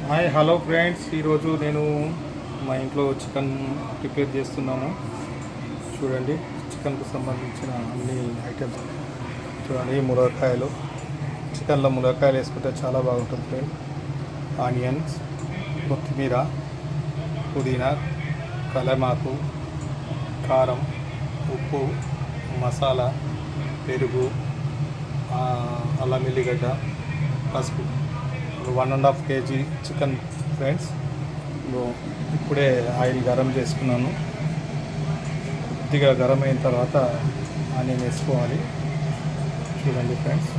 Hi hello friends, ఈరోజు నేను మా ఇంట్లో చికెన్ ప్రిపేర్ చేస్తున్నాము. చూడండి, చికెన్కు సంబంధించిన అన్ని ఐటమ్స్ చూడండి. ములక్కాయలు, చికెన్లో ములక్కాయలు వేసుకుంటే చాలా బాగుంటుంది ఫ్రెండ్. ఆనియన్స్, కొత్తిమీర, పుదీనా, కలమాకు, కారం, ఉప్పు, మసాలా, పెరుగు, అల్లం ఎల్లిగడ్డ, పసుపు. 1.5 kg చికెన్ ఫ్రెండ్స్. ఇప్పుడే ఆయిల్ గరం చేసుకున్నాను. కొద్దిగా గరం అయిన తర్వాత ఆనియన్ వేసుకోవాలి. చూడండి ఫ్రెండ్స్,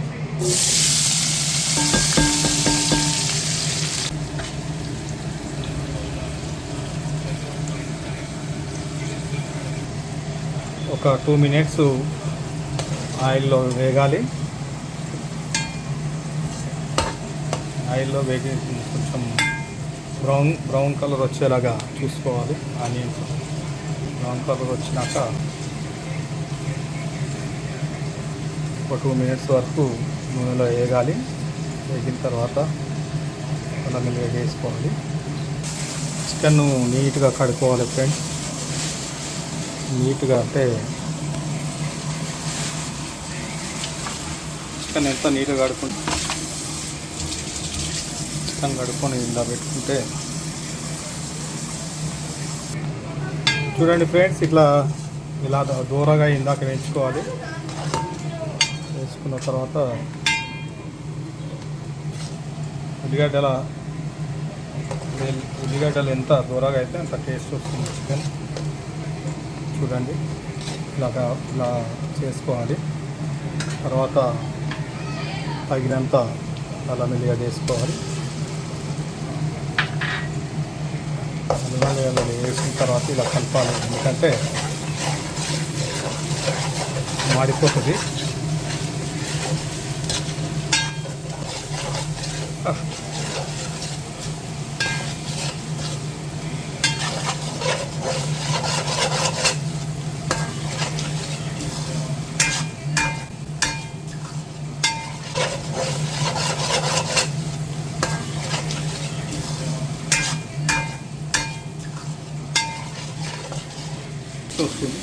ఒక 2 minutes ఆయిల్లో వేగాలి. ఆయిల్లో వేగి కొంచెం బ్రౌన్ కలర్ వచ్చేలాగా చూసుకోవాలి. ఆనియన్స్ బ్రౌన్ కలర్ వచ్చినాక ఒక 2 minutes వరకు నూనెలో వేగాలి. వేగిన తర్వాత అల్లం వెల్లుల్లి వేసుకోవాలి. చికెన్ను నీట్గా కడుక్కోవాలి ఫ్రెండ్స్. నీట్గా అంటే చికెన్ ఎంత నీట్గా కడుక్కొని ఇలా పెట్టుకుంటే చూడండి ఫ్రెండ్స్, ఇలా దూరగా ఇందాక వేయించుకోవాలి. వేసుకున్న తర్వాత ఉల్లిగడ్డలు ఎంత దూరగా అయితే అంత టేస్ట్ వస్తుంది చికెన్. చూడండి, ఇలా చేసుకోవాలి. తర్వాత తగినంత అల్లం వెల్లిగడ్డ వేసుకోవాలి. అల్లం వేసిన తర్వాత ఇలా కలపాలి, ఎందుకంటే మాడిపోతుంది. వస్తుంది,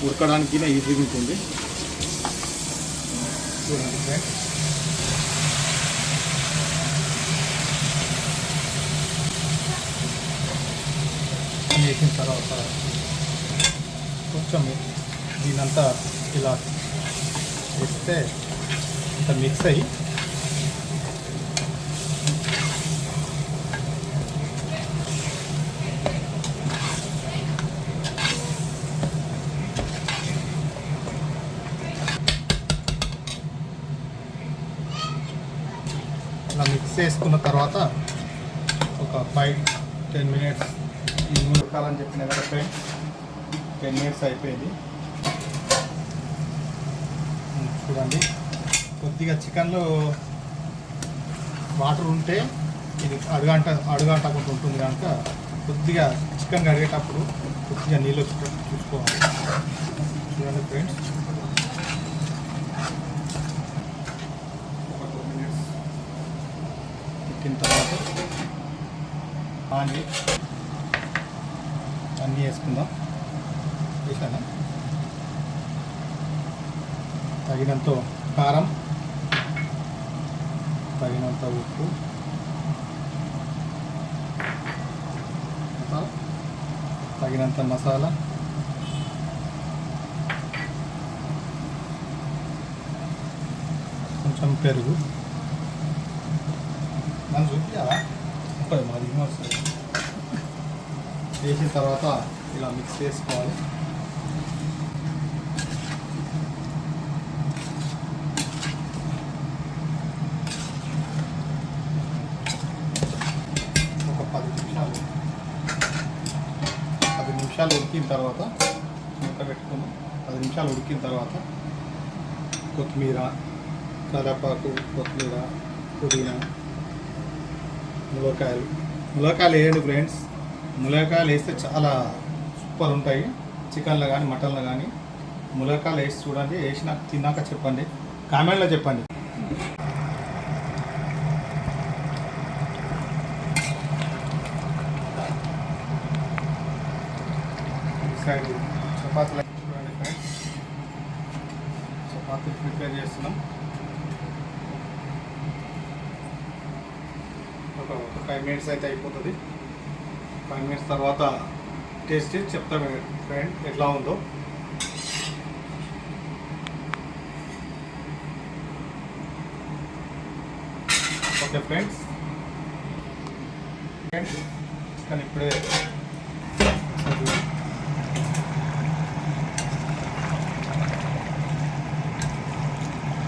ఉడకడానికి ఈజీగా ఉంటుంది. చూడండి ఫ్రెండ్స్, వేసిన తర్వాత కొంచెం దీనంతా ఇలా వేస్తే ఇంత మిక్స్ అయ్యి ఇలా మిక్స్ చేసుకున్న తర్వాత ఒక 5-10 minutes ఈ నూనె ఉడకాలని చెప్పిన కదా ఫ్రెండ్స్. 10 minutes అయిపోయింది. చూడండి, కొద్దిగా చికెన్లో వాటర్ ఉంటే ఇది అడుగంటకుండా ఉంటుంది కనుక కొద్దిగా చికెన్ కడిగేటప్పుడు కొద్దిగా నీళ్ళు వచ్చేటట్టు చూసుకోవాలి. చూడండి ఫ్రెండ్స్, పెట్టిన తర్వాత అన్నీ వేసుకుందాం. వేసాను. తగినంత కారం, తగినంత ఉప్పు, తగినంత మసాలా, కొంచెం పెరుగు. మనం చూపించాలా ఉంటుంది మాది వస్తుంది. వేసిన తర్వాత ఇలా మిక్స్ చేసుకోవాలి. ఒక 10 నిమిషాలు ఉడికిన తర్వాత మూత పెట్టుకుని 10 నిమిషాలు ఉడికిన తర్వాత కొత్తిమీర, కరివేపాకు, కొత్తిమీర, పుదీనా, ములక్కాయలు వేయండి ఫ్రెండ్స్. ములక్కాయలు వేస్తే చాలా సూపర్ ఉంటాయి. చికెన్లో కానీ మటన్లో కానీ ములక్కాయలు వేసి చూడండి. తిన్నాక చెప్పండి, కామెంట్లో చెప్పండి. సైడ్ చపాతీలు చూడండి ఫ్రెండ్స్, చపాతీలు ప్రిపేర్ చేస్తున్నాం. ఒక 5 minutes అయితే అయిపోతుంది. 5 minutes తర్వాత టేస్ట్ చేసి చెప్తాను ఫ్రెండ్ ఎట్లా ఉందో. ఓకే ఫ్రెండ్స్, చికెన్ ఇప్పుడే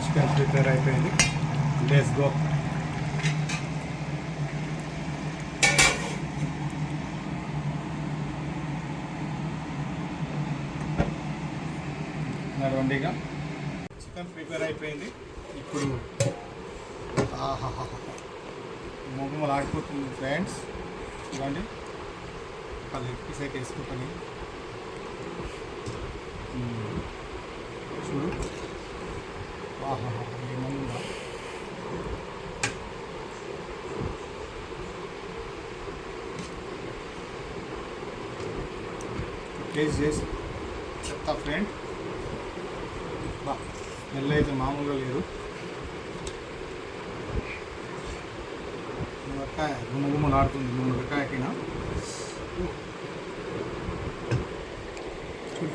చికెన్ ప్రిపేర్ అయిపోయింది. Let's go. నడవండిగా చికెన్ ప్రిపేర్ అయిపోయింది. ఇప్పుడు మొగ్గుమలు ఆడిపోతుంది ఫ్రెండ్స్. చూడండి, ఒక లెగ్ పీస్ అయితే వేసుకుంటాను. చూడు, ఏమన్నా టేస్ట్ చేసి చెప్తా ఫ్రెండ్. స్మెల్ అయితే మామూలుగా లేదు. మునక్కాయ గుమ్మగుమ్మలు ఆడుతుంది. మునక్కాయకినా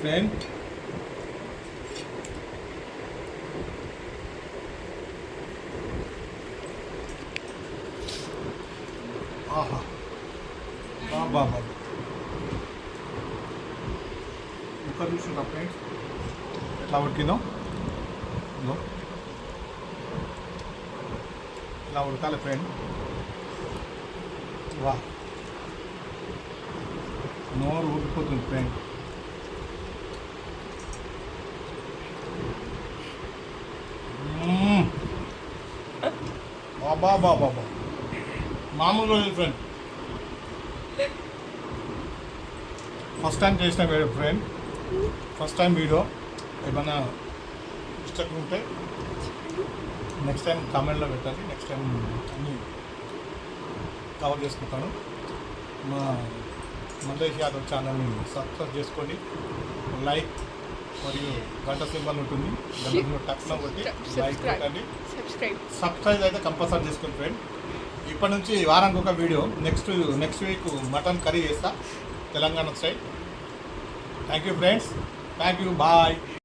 ఫ్రెండ్, ఆహా బాబా ముక్క చూసుకుంటా ఫ్రెండ్స్ ఎట్లా ఉడికిందో. ఇలా ఉడకాలి ఫ్రెండ్. వా, నోరు ఊడిపోతుంది ఫ్రెండ్. బాబా బాబా బాబా మామూలుగా లేదు ఫ్రెండ్. ఫస్ట్ టైం చేసిన video friend, first time video. ఏమన్నా మిస్టేక్ ఉంటే నెక్స్ట్ టైం కామెంట్లో పెట్టాలి. నెక్స్ట్ టైం అన్నీ కవర్ చేసుకుంటాను. మా మల్లేష్ యాదవ్ ఛానల్ని సబ్స్క్రైబ్ చేసుకోండి. లైక్ మరియు గంట సింబల్ ఉంటుంది, గంట టక్న కొట్టి లైక్ పెట్టండి. సబ్స్క్రైబ్ అయితే కంపల్సరీ చేసుకోండి ఫ్రెండ్. ఇప్పటి నుంచి వారానికి ఒక video. Next week mutton curry చేస్తా Telangana style. Thank you friends, thank you, bye.